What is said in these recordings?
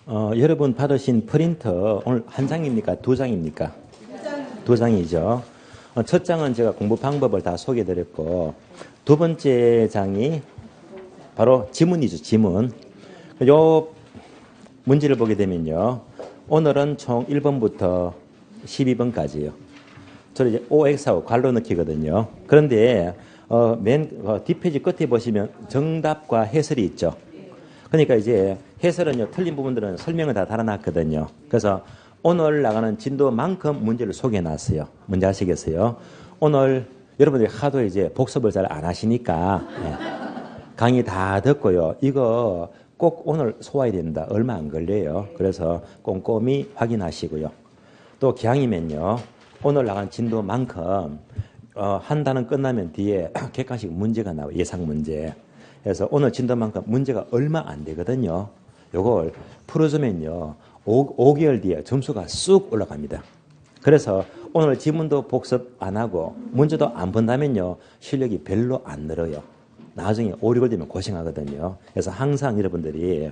여러분 받으신 프린터 오늘 한 장입니까? 두 장입니까? 두 장이죠. 첫 장은 제가 공부 방법을 다 소개해드렸고 두 번째 장이 바로 지문이죠. 지문. 요 문제를 보게 되면요. 오늘은 총 1번부터 12번까지요. 저는 이제 OX하고 괄호 넣기거든요. 그런데 맨 뒷페이지 끝에 보시면 정답과 해설이 있죠. 그러니까 이제 해설은요, 틀린 부분들은 설명을 다 달아놨거든요. 그래서 오늘 나가는 진도만큼 문제를 소개해 놨어요. 뭔지 아시겠어요? 오늘 여러분들이 하도 이제 복습을 잘 안 하시니까 강의 다 듣고요. 이거 꼭 오늘 소화해야 된다. 얼마 안 걸려요. 그래서 꼼꼼히 확인하시고요. 또 기왕이면요, 오늘 나간 진도만큼 한 단원 끝나면 뒤에 객관식 문제가 나와요. 예상 문제. 그래서 오늘 진도만큼 문제가 얼마 안 되거든요. 요걸 풀어주면요, 5개월 뒤에 점수가 쑥 올라갑니다. 그래서 오늘 지문도 복습 안 하고 문제도 안 본다면요, 실력이 별로 안 늘어요. 나중에 5, 6월 되면 고생하거든요. 그래서 항상 여러분들이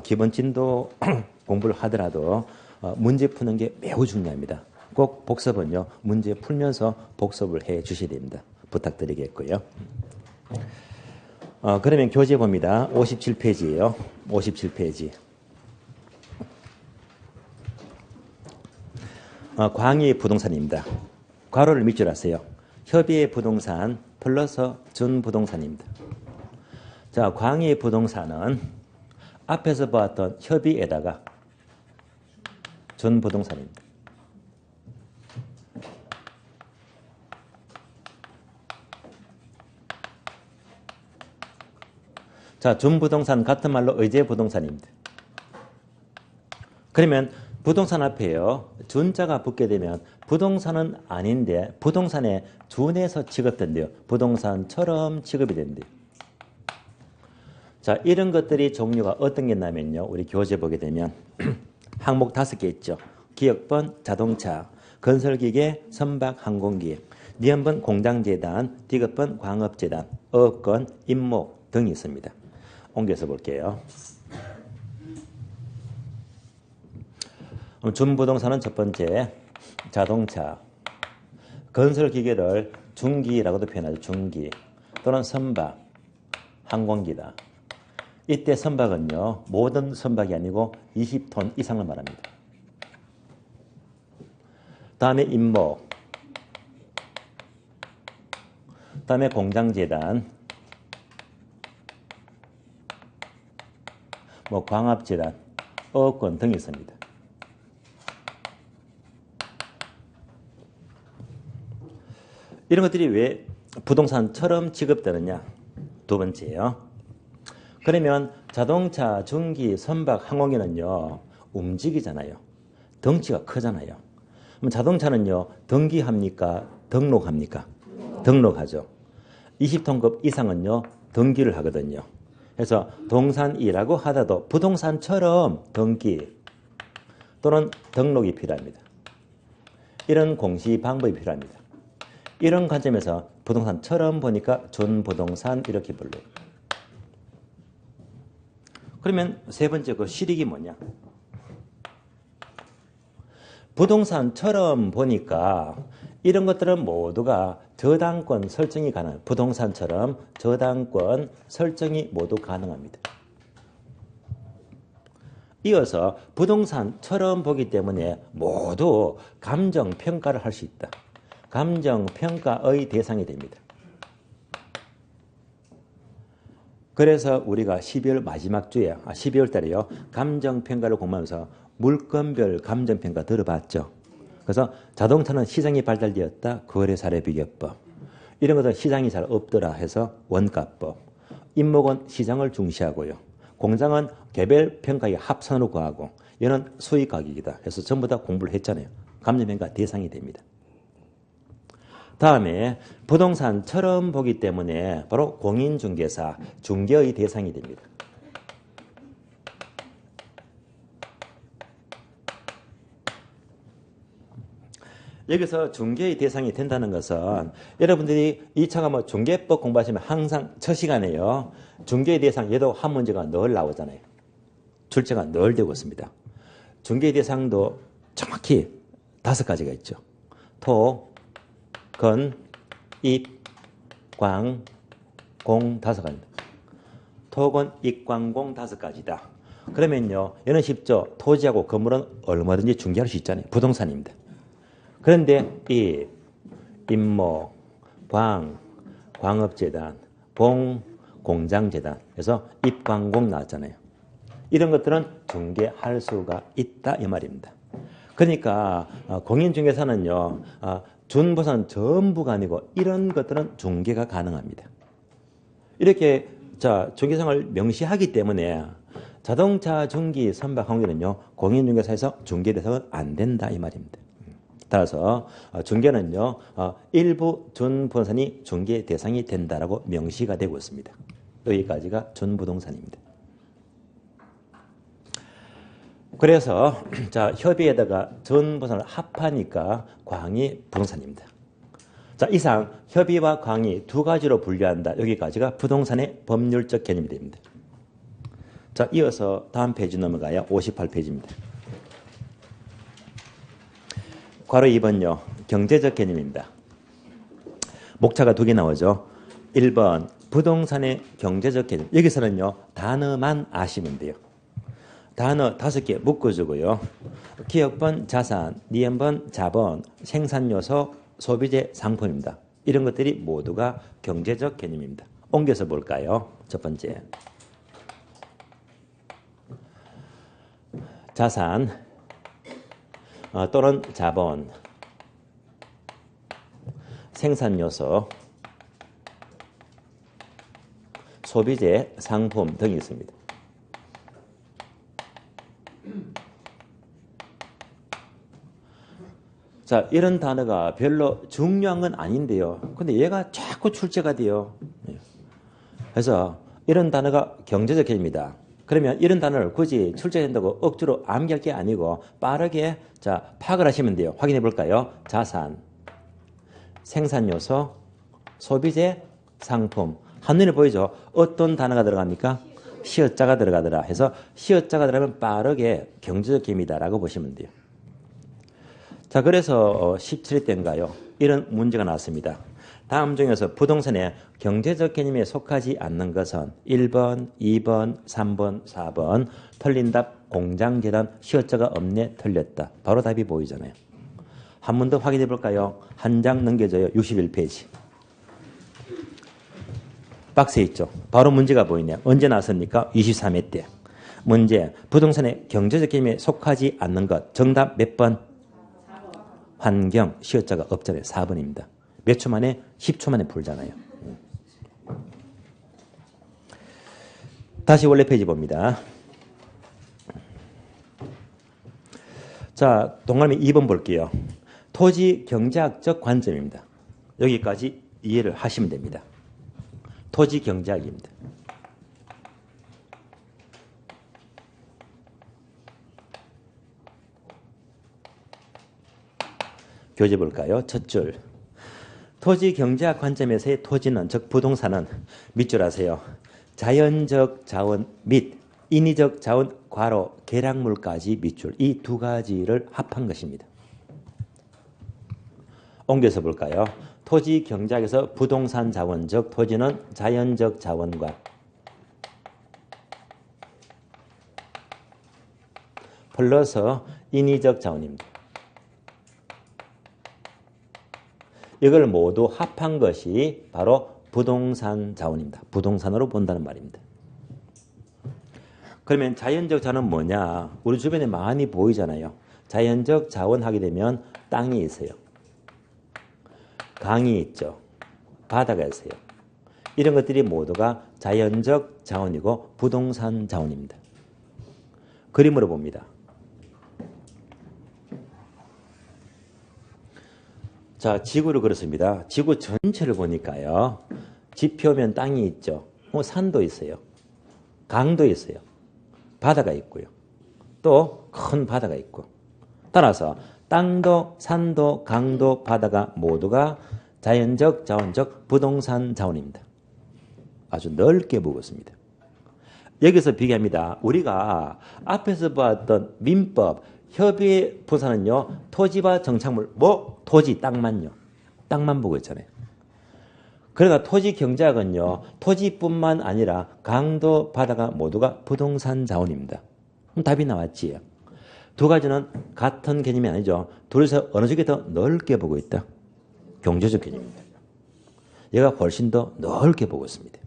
기본 진도 공부를 하더라도 문제 푸는 게 매우 중요합니다. 꼭 복습은요, 문제 풀면서 복습을 해 주셔야 됩니다. 부탁드리겠고요. 그러면 교재 봅니다. 57페이지예요. 57페이지. 광의의 부동산입니다. 괄호를 밑줄 하세요. 협의의 부동산 플러스 준부동산입니다. 자, 광의의 부동산은 앞에서 보았던 협의에다가 준부동산입니다. 자, 준부동산 같은 말로 의제부동산입니다. 그러면 부동산 앞에요, 준자가 붙게 되면 부동산은 아닌데 부동산에 준해서 취급된대요. 부동산처럼 취급이 된대요. 자, 이런 것들이 종류가 어떤 게 있냐면요, 우리 교재 보게 되면 항목 5개 있죠. 기업번, 자동차, 건설기계, 선박, 항공기, 니은번, 공장재단, 디귿번, 광업재단, 어업권, 임목 등이 있습니다. 옮겨서 볼게요. 준부동산은 첫 번째, 자동차, 건설기계를 중기라고도 표현하죠. 중기 또는 선박, 항공기다. 이때 선박은요, 모든 선박이 아니고 20톤 이상을 말합니다. 다음에 임목, 다음에 공장재단, 광합재단, 어업권 등이 있습니다. 이런 것들이 왜 부동산처럼 취급되느냐? 두 번째요. 그러면 자동차, 중기, 선박, 항공기는요, 움직이잖아요. 덩치가 크잖아요. 그럼 자동차는요, 등기합니까? 등록합니까? 등록하죠. 20톤급 이상은요, 등기를 하거든요. 그래서 동산이라고 하더라도 부동산처럼 등기 또는 등록이 필요합니다. 이런 공시 방법이 필요합니다. 이런 관점에서 부동산처럼 보니까 준부동산 이렇게 불러요. 그러면 세 번째 그 실익이 뭐냐? 부동산처럼 보니까 이런 것들은 모두가 저당권 설정이 가능해요. 부동산처럼 저당권 설정이 모두 가능합니다. 이어서 부동산처럼 보기 때문에 모두 감정평가를 할 수 있다. 감정평가의 대상이 됩니다. 그래서 우리가 12월 마지막 주에, 12월 달에요, 감정평가를 공부하면서 물건별 감정평가 들어봤죠. 그래서 자동차는 시장이 발달되었다. 거래사례비교법. 이런 것은 시장이 잘 없더라 해서 원가법. 임목은 시장을 중시하고요. 공장은 개별평가의 합산으로 구하고 얘는 수익가격이다. 그래서 전부 다 공부를 했잖아요. 감정평가 대상이 됩니다. 다음에 부동산처럼 보기 때문에 바로 공인중개사, 중개의 대상이 됩니다. 여기서 중개의 대상이 된다는 것은 여러분들이 2차 과목 중개법 공부하시면 항상 첫 시간에요, 중개의 대상 얘도 한 문제가 늘 나오잖아요. 출제가 늘 되고 있습니다. 중개 대상도 정확히 5가지가 있죠. 토, 건, 입, 광, 공 5가지입니다. 토건, 입, 광, 공 5가지다. 그러면요, 얘는 쉽죠. 토지하고 건물은 얼마든지 중개할 수 있잖아요. 부동산입니다. 그런데 이 임모, 광, 광업재단, 공, 공장재단, 그래서 입광공 나왔잖아요. 이런 것들은 중개할 수가 있다 이 말입니다. 그러니까 공인중개사는요, 준부산 전부가 아니고 이런 것들은 중개가 가능합니다. 이렇게 중개성을 명시하기 때문에 자동차 중기 선박 관계는요, 공인중개사에서 중개 대상은 안 된다 이 말입니다. 따라서 중개는요, 일부 준부동산이 중개 대상이 된다라고 명시가 되고 있습니다. 여기까지가 준부동산입니다. 그래서 협의에다가 전부동산을 합하니까 광이 부동산입니다. 이상 협의와 광이 2가지로 분류한다. 여기까지가 부동산의 법률적 개념이 됩니다. 이어서 다음 페이지 넘어가요. 58페이지입니다. 괄호 2번요. 경제적 개념입니다. 목차가 2개 나오죠. 1번 부동산의 경제적 개념. 여기서는요, 단어만 아시면 돼요. 단어 5개 묶어주고요. 기업번, 자산, 니은번, 자본, 생산요소, 소비재, 상품입니다. 이런 것들이 모두가 경제적 개념입니다. 옮겨서 볼까요? 첫 번째. 자산 또는 자본, 생산요소, 소비재, 상품 등이 있습니다. 이런 단어가 별로 중요한 건 아닌데요. 근데 얘가 자꾸 출제가 돼요. 그래서 이런 단어가 경제적 개념이다. 그러면 이런 단어를 굳이 출제된다고 억지로 암기할 게 아니고 빠르게 파악을 하시면 돼요. 확인해 볼까요? 자산, 생산요소, 소비재, 상품. 한눈에 보이죠? 어떤 단어가 들어갑니까? 시어자가 들어가더라 해서 시어자가 들어가면 빠르게 경제적 개념이다라고 보시면 돼요. 그래서 17회 때인가요? 이런 문제가 나왔습니다. 다음 중에서 부동산의 경제적 개념에 속하지 않는 것은 1번, 2번, 3번, 4번. 틀린 답 공장재단 시어자가 없네 틀렸다. 바로 답이 보이잖아요. 한 번 더 확인해 볼까요? 한 장 넘겨져요. 61페이지. 박스에 있죠. 바로 문제가 보이네요. 언제 나왔습니까? 23회 때. 문제, 부동산의 경제적 개념에 속하지 않는 것. 정답 몇 번? 환경, 시어자가 없잖아요. 4번입니다. 몇 초 만에? 10초 만에 풀잖아요. 다시 원래 페이지 봅니다. 동그라미 2번 볼게요. 토지 경제학적 관점입니다. 여기까지 이해를 하시면 됩니다. 토지 경제학입니다. 교재 볼까요? 첫 줄. 토지 경제학 관점에서의 토지는, 즉 부동산은 밑줄 하세요. 자연적 자원 및 인위적 자원 괄호 계량물까지 밑줄. 이 2가지를 합한 것입니다. 옮겨서 볼까요? 토지 경제학에서 부동산 자원, 즉 토지는 자연적 자원과 플러스 인위적 자원입니다. 이걸 모두 합한 것이 바로 부동산 자원입니다. 부동산으로 본다는 말입니다. 그러면 자연적 자원은 뭐냐? 우리 주변에 많이 보이잖아요. 자연적 자원 하게 되면 땅이 있어요. 강이 있죠. 바다가 있어요. 이런 것들이 모두가 자연적 자원이고 부동산 자원입니다. 그림으로 봅니다. 지구를 그렸습니다. 지구 전체를 보니까요. 지표면 땅이 있죠. 산도 있어요. 강도 있어요. 바다가 있고요. 또 큰 바다가 있고. 따라서 땅도 산도 강도 바다가 모두가 자연적 자원적 부동산 자원입니다. 아주 넓게 보고 있습니다. 여기서 비교합니다. 우리가 앞에서 봤던 민법, 협의 분사는요, 토지와 정착물, 토지, 땅만요. 땅만 보고 있잖아요. 그러니까 토지 경제학은요, 토지뿐만 아니라 강도, 바다가 모두가 부동산 자원입니다. 그럼 답이 나왔지. 두 가지는 같은 개념이 아니죠. 둘이서 어느 쪽이 더 넓게 보고 있다? 경제적 개념입니다. 얘가 훨씬 더 넓게 보고 있습니다.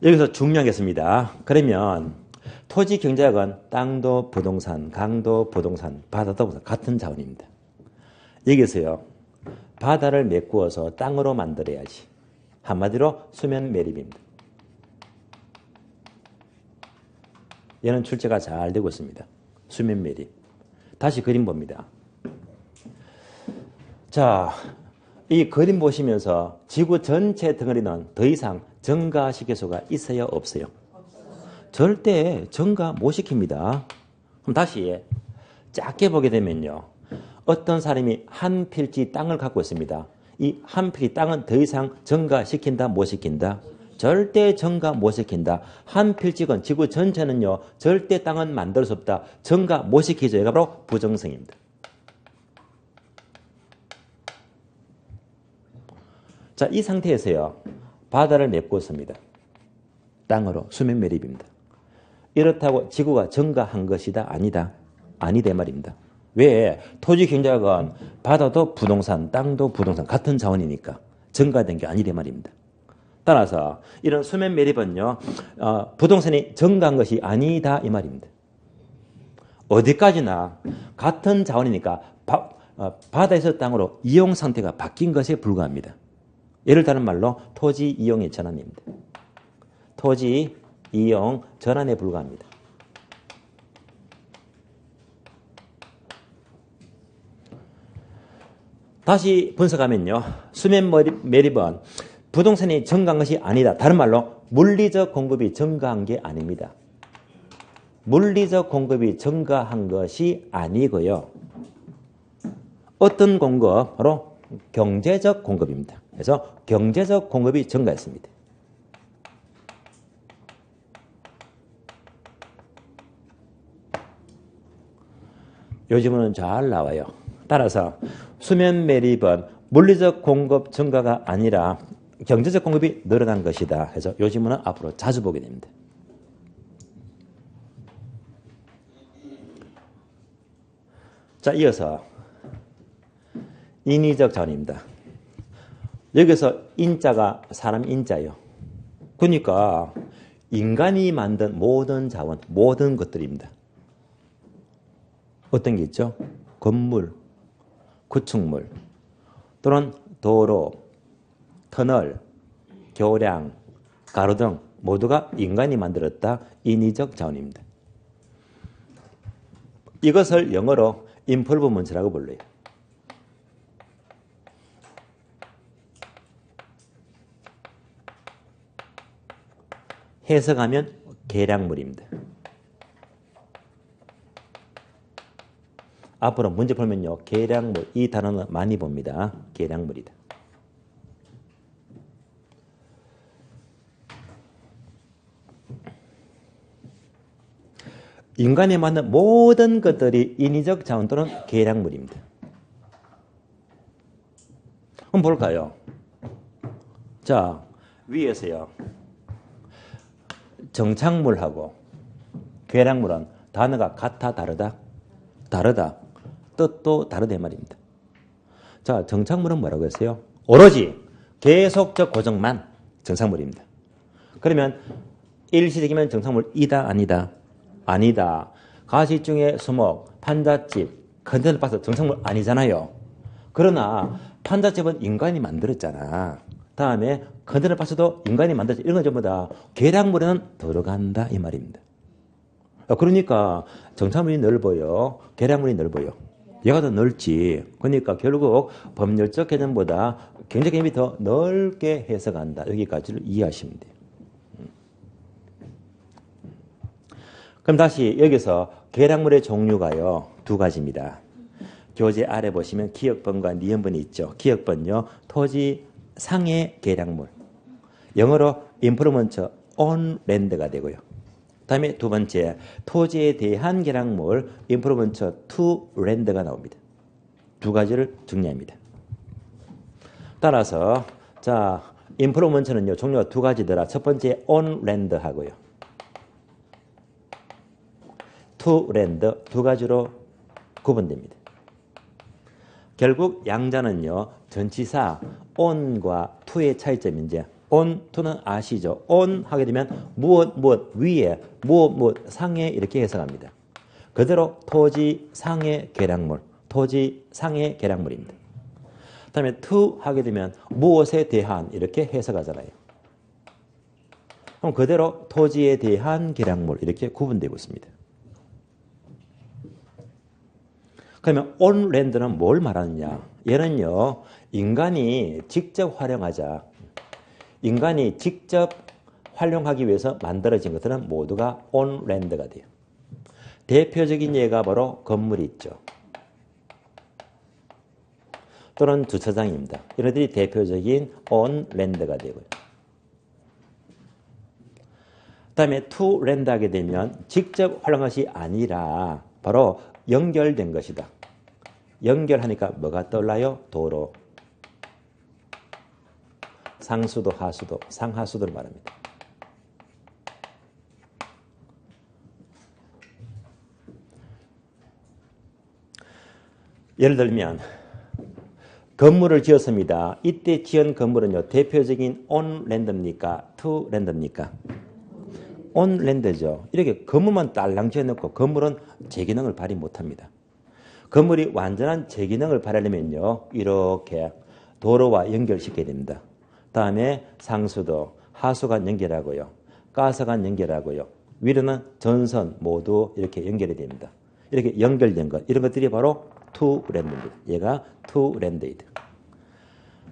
여기서 중요한 게 있습니다. 그러면 토지 경제학은 땅도 부동산, 강도 부동산, 바다도 부동산 같은 자원입니다. 여기서요. 바다를 메꾸어서 땅으로 만들어야지. 한마디로 수면 매립입니다. 얘는 출제가 잘 되고 있습니다. 수면 매립. 다시 그림 봅니다. 자, 이 그림 보시면서 지구 전체 덩어리는 더 이상 증가시킬 수가 있어요? 없어요? 절대 증가 못 시킵니다. 그럼 다시 작게 보게 되면요. 어떤 사람이 한 필지 땅을 갖고 있습니다. 이 한 필지 땅은 더 이상 증가시킨다, 못 시킨다? 절대 증가 못 시킨다. 한 필지건 지구 전체는요. 절대 땅은 만들 수 없다. 증가 못 시키죠. 이가 바로 부정성입니다. 자, 이 상태에서요. 바다를 메꾸어 씁니다. 땅으로 수면 매립입니다. 이렇다고 지구가 증가한 것이다? 아니다? 아니다 말입니다. 왜? 토지 경제학은 바다도 부동산, 땅도 부동산 같은 자원이니까 증가된 게 아니래 말입니다. 따라서 이런 수면 매립은요. 부동산이 증가한 것이 아니다 이 말입니다. 어디까지나 같은 자원이니까 바다에서 땅으로 이용 상태가 바뀐 것에 불과합니다. 예를 다른 말로 토지 이용의 전환입니다. 토지 이용 전환에 불과합니다. 다시 분석하면요. 수면 매립은 부동산이 증가한 것이 아니다. 다른 말로 물리적 공급이 증가한 게 아닙니다. 물리적 공급이 증가한 것이 아니고요. 어떤 공급? 바로 경제적 공급입니다. 그래서 경제적 공급이 증가했습니다. 요즘은 잘 나와요. 따라서 수면 매립은 물리적 공급 증가가 아니라 경제적 공급이 늘어난 것이다. 그래서 요즘은 앞으로 자주 보게 됩니다. 자, 이어서 인위적 자원입니다. 여기서 인자가 사람 인자예요. 그러니까 인간이 만든 모든 자원, 모든 것들입니다. 어떤 게 있죠? 건물, 구축물, 또는 도로, 터널, 교량, 가로등 모두가 인간이 만들었다. 인위적 자원입니다. 이것을 영어로 인플루먼스라고 불러요. 해석하면 계량물입니다. 앞으로 문제 풀면요. 계량물, 이 단어는 많이 봅니다. 계량물이다. 인간이 만든 모든 것들이 인위적 자원 또는 계량물입니다. 한번 볼까요? 자, 위에서요. 정착물하고 계량물은 단어가 같아 다르다? 다르다. 뜻도 다르다 말입니다. 자, 정착물은 뭐라고 했어요? 오로지 계속적 고정만 정착물입니다. 그러면 일시적이면 정착물이다 아니다? 아니다. 가시중에 수목, 판잣집, 컨테이너 박스 정착물 아니잖아요. 그러나 판잣집은 인간이 만들었잖아. 다음에 컨테이너 박스도 인간이 만들었지. 이런 건 전부 다 계량물에는 들어간다 이 말입니다. 그러니까 정착물이 넓어요. 계량물이 넓어요. 얘가 더 넓지. 그러니까 결국 법률적 개념보다 경제 개념이 더 넓게 해석한다. 여기까지를 이해하시면 돼요. 그럼 다시 여기서 계량물의 종류가요. 두 가지입니다. 교재 아래 보시면 기역번과 니은번이 있죠. 기역번요. 토지 상의 계량물. 영어로 improvement on land가 되고요. 다음에 두 번째, 토지에 대한 계량물 improvement to land가 나옵니다. 두 가지를 정리합니다. 따라서 자, improvement는요 종류가 두 가지더라. 첫 번째 on land 하고요. to land 두 가지로 구분됩니다. 결국 양자는요 전치사 on과 to의 차이점이 이제 on, to는 아시죠? on 하게 되면 무엇 위에, 무엇 상에 이렇게 해석합니다. 그대로 토지 상의 계량물, 토지 상의 계량물입니다. 그 다음에 to 하게 되면 무엇에 대한 이렇게 해석하잖아요. 그럼 그대로 토지에 대한 계량물 이렇게 구분되고 있습니다. 그러면 on land는 뭘 말하느냐? 얘는요 인간이 직접 활용하자. 인간이 직접 활용하기 위해서 만들어진 것들은 모두가 on land가 돼요. 대표적인 예가 바로 건물이 있죠. 또는 주차장입니다. 이들이 대표적인 on land가 되고요. 그 다음에 to land 하게 되면 직접 활용한 것이 아니라 바로 연결된 것이다. 연결하니까 뭐가 떠올라요? 도로. 상수도, 하수도, 상하수도를 말합니다. 예를 들면 건물을 지었습니다. 이때 지은 건물은요 대표적인 on land입니까? to land입니까? on land죠. 이렇게 건물만 딸랑 지어놓고 건물은 제기능을 발휘 못합니다. 건물이 완전한 제기능을 발휘하려면요 이렇게 도로와 연결시켜야 됩니다. 다음에 상수도, 하수관 연결하고요. 가스관 연결하고요. 위로는 전선 모두 이렇게 연결이 됩니다. 이렇게 연결된 것, 이런 것들이 바로 to land입니다. 얘가 to land이다.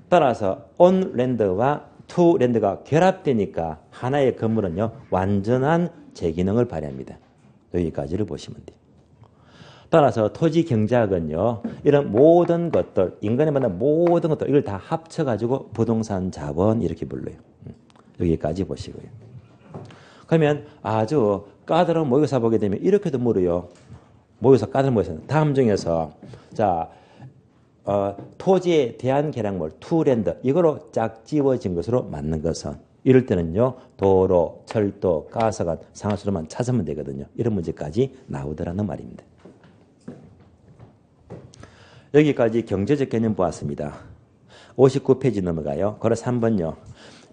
따라서 on land와 to land가 결합되니까 하나의 건물은요 완전한 제기능을 발휘합니다. 여기까지를 보시면 돼요. 따라서 토지 경제학은요 이런 모든 것들, 인간이 만난 모든 것들 이걸 다 합쳐가지고 부동산 자본 이렇게 불러요. 여기까지 보시고요. 그러면 아주 까다로운 모의고사 보게 되면 이렇게도 물어요. 모의고사 까다로운 모의고사 다음 중에서 자 토지에 대한 계량물 to land 이거로 짝지워진 것으로 맞는 것은 이럴 때는요 도로, 철도, 가스관, 상하수도만 찾으면 되거든요. 이런 문제까지 나오더라는 말입니다. 여기까지 경제적 개념 보았습니다. 59페이지 넘어가요. 괄호 3번요.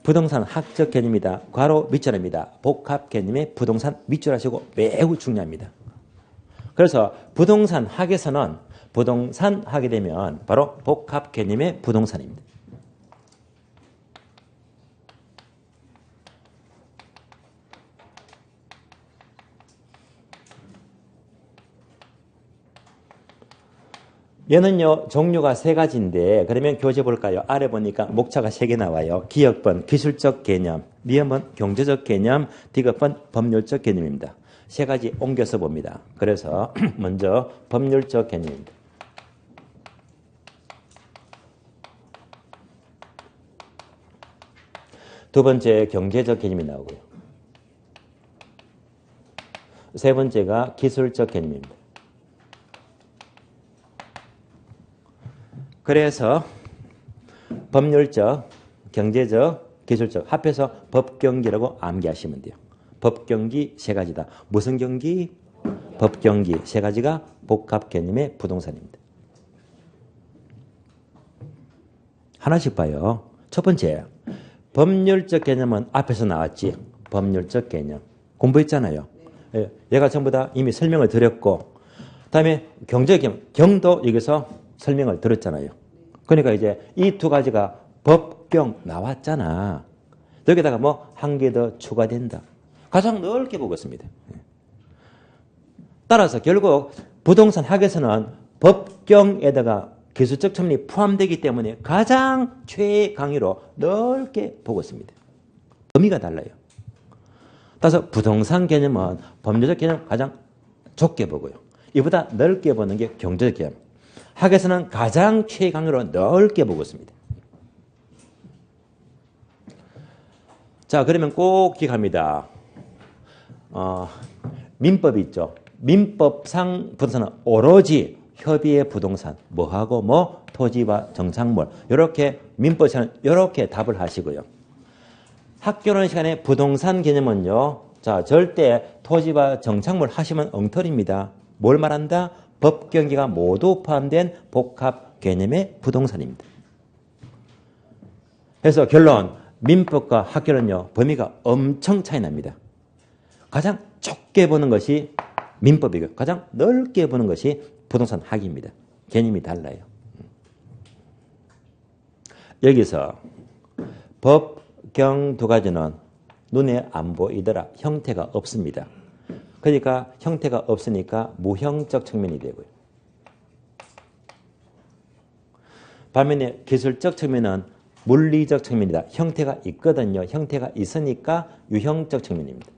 부동산 학적 개념이다. 괄호 밑줄입니다. 복합 개념의 부동산 밑줄 하시고 매우 중요합니다. 그래서 부동산 학에서는 부동산 하게 되면 바로 복합 개념의 부동산입니다. 얘는요 종류가 세 가지인데 그러면 교재 볼까요? 아래 보니까 목차가 3개 나와요. 기역번 기술적 개념, 미음은 경제적 개념, 디귿번 법률적 개념입니다. 세 가지 옮겨서 봅니다. 그래서 먼저 법률적 개념입니다. 두 번째 경제적 개념이 나오고요. 세 번째가 기술적 개념입니다. 그래서 법률적, 경제적, 기술적 합해서 법경기라고 암기하시면 돼요. 법경기 세 가지다. 무슨 경기? 법경기 세 가지가 복합 개념의 부동산입니다. 하나씩 봐요. 첫 번째, 법률적 개념은 앞에서 나왔지. 법률적 개념. 공부했잖아요. 얘가 전부 다 이미 설명을 드렸고 그다음에 경제적 개념, 경도 여기서 설명을 들었잖아요. 그러니까 이제 이 두 가지가 법경 나왔잖아. 여기다가 뭐 한 개 더 추가된다. 가장 넓게 보고 있습니다. 따라서 결국 부동산 학에서는 법경에다가 기술적 첨언이 포함되기 때문에 가장 최강의로 넓게 보고 있습니다. 범위가 달라요. 따라서 부동산 개념은 법률적 개념 가장 좁게 보고요. 이보다 넓게 보는 게 경제적 개념. 학에서는 가장 최강의로 넓게 보고 있습니다. 자, 그러면 꼭 기억합니다. 민법이 있죠. 민법상 부동산은 오로지 협의의 부동산, 뭐하고 뭐 토지와 정착물 이렇게 민법에서는 이렇게 답을 하시고요. 학교론 시간에 부동산 개념은요. 자, 절대 토지와 정착물 하시면 엉터리입니다. 뭘 말한다? 법 경기가 모두 포함된 복합 개념의 부동산입니다. 그래서 결론, 민법과 학교는요. 범위가 엄청 차이 납니다. 가장 좁게 보는 것이 민법이고 가장 넓게 보는 것이 부동산 학입니다. 개념이 달라요. 여기서 법, 경 두 가지는 눈에 안 보이더라. 형태가 없습니다. 그러니까 형태가 없으니까 무형적 측면이 되고요. 반면에 기술적 측면은 물리적 측면이다. 형태가 있거든요. 형태가 있으니까 유형적 측면입니다.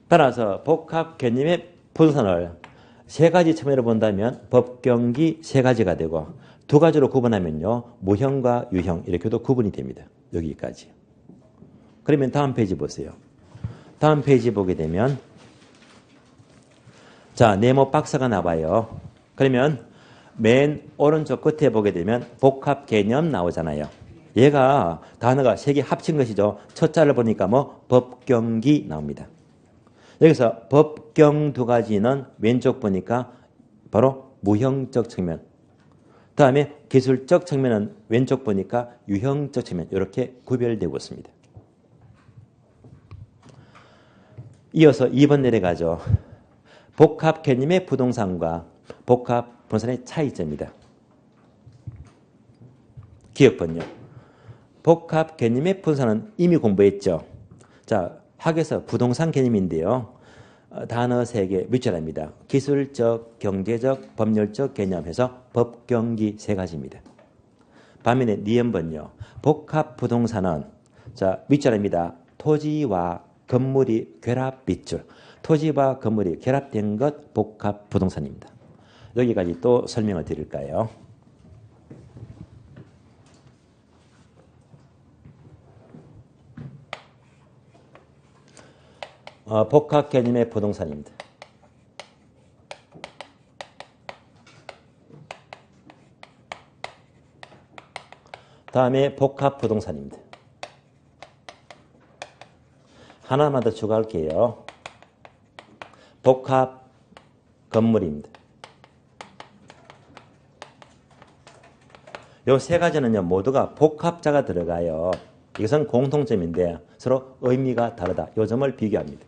따라서 복합 개념의 부동산을 세 가지 측면으로 본다면 법경기 세 가지가 되고 두 가지로 구분하면요. 무형과 유형 이렇게도 구분이 됩니다. 여기까지. 그러면 다음 페이지 보세요. 다음 페이지 보게 되면 자, 네모 박스가 나와요. 그러면 맨 오른쪽 끝에 보게 되면 복합 개념 나오잖아요. 얘가 단어가 세 개 합친 것이죠. 첫 자를 보니까 뭐 법경기 나옵니다. 여기서 법경 두 가지는 왼쪽 보니까 바로 무형적 측면. 다음에 기술적 측면은 왼쪽 보니까 유형적 측면. 이렇게 구별되고 있습니다. 이어서 2번 내려가죠. 복합 개념의 부동산과 복합 부동산의 차이점이다. 기억번요. 복합 개념의 부동산은 이미 공부했죠. 자, 학에서 부동산 개념인데요. 단어 3개 밑줄합니다. 기술적, 경제적, 법률적 개념해서 법경기 3가지입니다. 반면에 니은번요. 복합 부동산은 자, 밑줄합니다. 토지와 건물이 결합 밑줄. 토지와 건물이 결합된 것 복합 부동산입니다. 여기까지 또 설명을 드릴까요? 복합 개념의 부동산입니다. 다음에 복합 부동산입니다. 하나만 더 추가할게요. 복합 건물입니다. 요 세 가지는요, 모두가 복합자가 들어가요. 이것은 공통점인데 서로 의미가 다르다. 요 점을 비교합니다.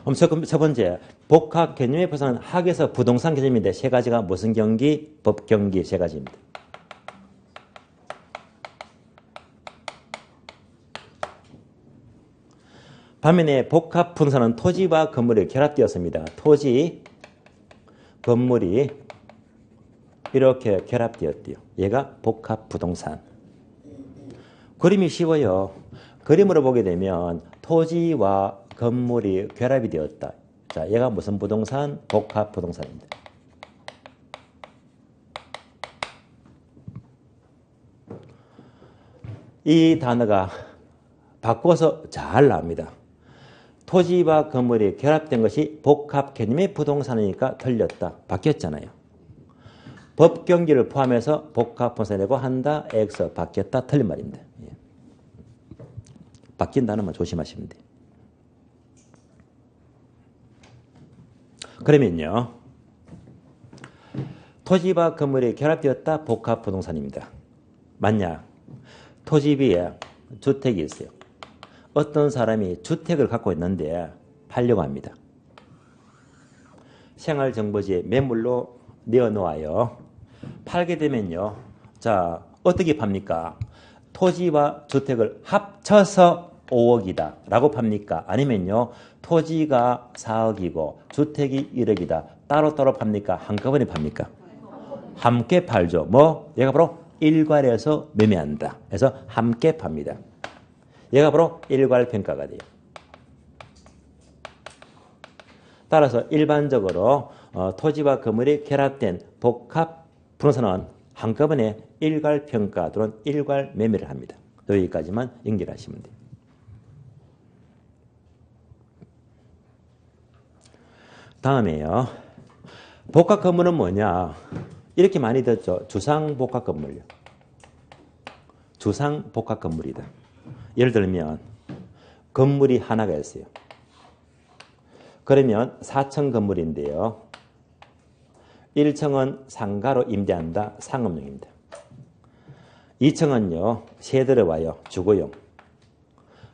그럼 첫 번째, 복합 개념의 부동산은 학에서 부동산 개념인데 세 가지가 무슨 경기? 법경기 세 가지입니다. 반면에 복합 부동산은 토지와 건물이 결합되었습니다. 토지, 건물이 이렇게 결합되었대요. 얘가 복합 부동산. 그림이 쉬워요. 그림으로 보게 되면 토지와 건물이 결합이 되었다. 자, 얘가 무슨 부동산? 복합 부동산입니다. 이 단어가 바꿔서 잘 나옵니다. 토지와 건물이 결합된 것이 복합 개념의 부동산이니까 틀렸다. 바뀌었잖아요. 법경기를 포함해서 복합 부동산이라고 한다. X 바뀌었다. 틀린 말입니다. 예. 바뀐 단어만 조심하시면 돼요. 그러면요. 토지와 건물이 결합되었다. 복합 부동산입니다. 만약 토지비에 주택이 있어요. 어떤 사람이 주택을 갖고 있는데 팔려고 합니다. 생활정보지에 매물로 내어놓아요. 팔게 되면요. 자, 어떻게 팝니까? 토지와 주택을 합쳐서 5억이다 라고 팝니까? 아니면요. 토지가 4억이고 주택이 1억이다. 따로따로 팝니까? 한꺼번에 팝니까? 함께 팔죠. 뭐? 얘가 바로 일괄해서 매매한다. 그래서 함께 팝니다. 얘가 바로 일괄평가가 돼요. 따라서 일반적으로 토지와 건물이 결합된 복합 부동산은 한꺼번에 일괄평가 또는 일괄매매를 합니다. 여기까지만 연결하시면 돼요. 다음에요. 복합 건물은 뭐냐? 이렇게 많이 듣죠. 주상 복합 건물요. 주상 복합 건물이다. 예를 들면 건물이 하나가 있어요. 그러면 4층 건물인데요. 1층은 상가로 임대한다. 상업용입니다. 2층은요. 세대로 와요. 주거용.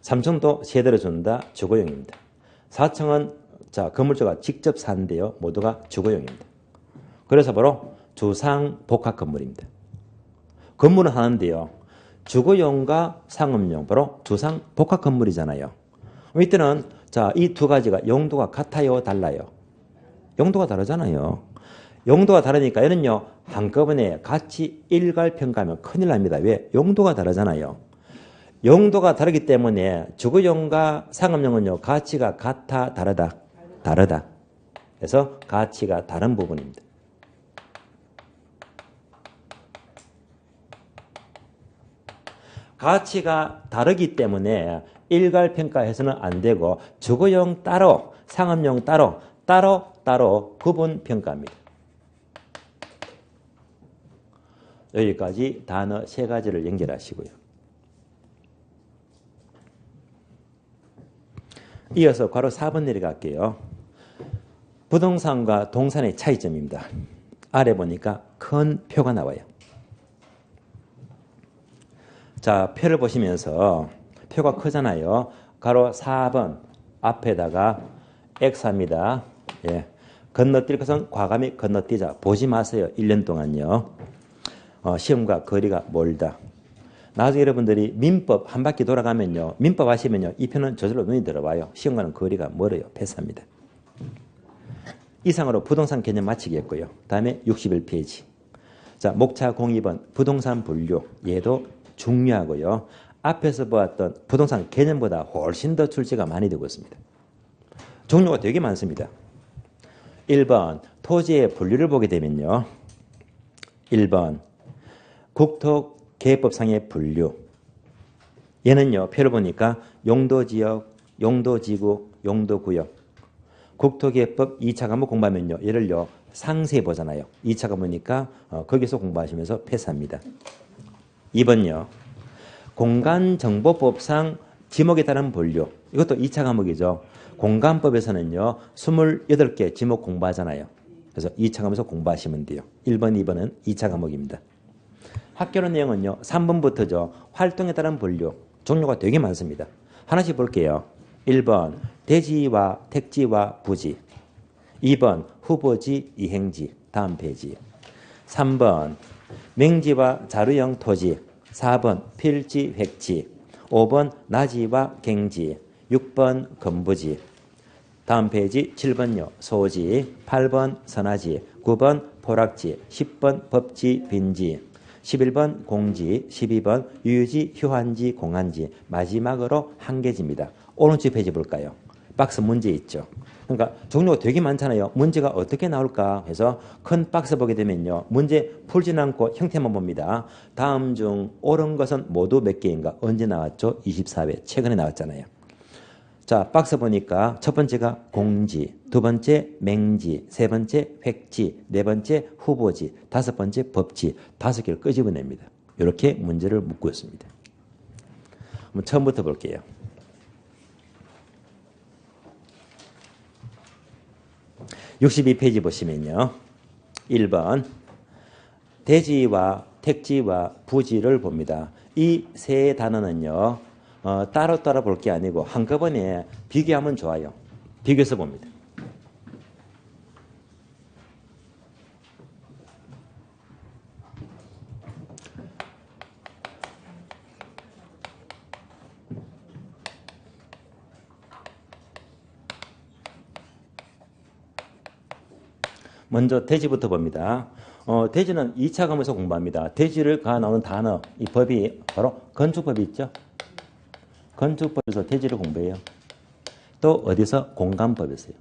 3층도 세대로 준다. 주거용입니다. 4층은 건물주가 직접 산대요. 모두가 주거용입니다. 그래서 바로 주상 복합 건물입니다. 건물은 하나인데요. 주거용과 상업용, 바로 주상 복합 건물이잖아요. 이때는 이 두 가지가 용도가 같아요, 달라요? 용도가 다르잖아요. 용도가 다르니까 얘는요, 한꺼번에 같이 일괄평가하면 큰일 납니다. 왜? 용도가 다르잖아요. 용도가 다르기 때문에 주거용과 상업용은요, 가치가 같아, 다르다? 다르다. 그래서 가치가 다른 부분입니다. 가치가 다르기 때문에 일괄평가해서는 안 되고 주거용 따로, 상업용 따로 구분평가합니다. 여기까지 단어 3가지를 연결하시고요. 이어서 괄호 4번 내려갈게요. 부동산과 동산의 차이점입니다. 아래 보니까 큰 표가 나와요. 자, 표를 보시면서 표가 크잖아요. 괄호 4번 앞에다가 X합니다. 예. 건너뛸 것은 과감히 건너뛰자. 보지 마세요. 1년 동안요. 시험과 거리가 멀다. 나중에 여러분들이 민법 한 바퀴 돌아가면요. 민법 하시면요. 이 표는 저절로 눈이 들어와요. 시험과는 거리가 멀어요. 패스합니다. 이상으로 부동산 개념 마치겠고요. 다음에 61페이지. 자, 목차 02번 부동산 분류. 얘도 중요하고요. 앞에서 보았던 부동산 개념보다 훨씬 더 출제가 많이 되고 있습니다. 종류가 되게 많습니다. 1번 토지의 분류를 보게 되면요. 1번 국토개혁법상의 분류. 얘는요. 표를 보니까 용도지역, 용도지구, 용도구역. 국토개혁법 2차 과목 공부하면요. 얘를요. 상세히 보잖아요. 2차 과목이니까 거기서 공부하시면서 패스합니다. 2번요. 공간정보법상 지목에 따른 분류. 이것도 2차 과목이죠. 공간법에서는요. 28개 지목 공부하잖아요. 그래서 2차 과목에서 공부하시면 돼요. 1번, 2번은 2차 과목입니다. 학교론 내용은요. 3번부터죠. 활동에 따른 분류. 종류가 되게 많습니다. 하나씩 볼게요. 1번 대지와 택지와 부지. 2번 후보지, 이행지. 다음 페이지. 3번 맹지와 자루형 토지. 4번 필지, 획지. 5번 나지와 갱지. 6번 건부지. 다음 페이지 7번요. 소지. 8번 선화지. 9번 포락지. 10번 법지, 빈지. 11번 공지. 12번 유유지, 휴한지, 공한지. 마지막으로 한계지입니다. 오른쪽 페이지 볼까요? 박스 문제 있죠. 그러니까 종류가 되게 많잖아요. 문제가 어떻게 나올까 해서 큰 박스 보게 되면요. 문제 풀지는 않고 형태만 봅니다. 다음 중 옳은 것은 모두 몇 개인가? 언제 나왔죠? 24회. 최근에 나왔잖아요. 자, 박스 보니까 첫 번째가 공지, 두 번째 맹지, 세 번째 획지, 네 번째 후보지, 다섯 번째 법지. 5개를 끄집어냅니다. 이렇게 문제를 묻고 있습니다. 한번 처음부터 볼게요. 62페이지 보시면요. 1번 대지와 택지와 부지를 봅니다. 이 세 단어는요. 따로따로 볼 게 아니고 한꺼번에 비교하면 좋아요. 비교해서 봅니다. 먼저 대지부터 봅니다. 대지는 2차 과목에서 공부합니다. 대지를 나오는 단어, 이 법이 바로 건축법이 있죠. 건축법에서 대지를 공부해요. 또 어디서? 공간법에서요.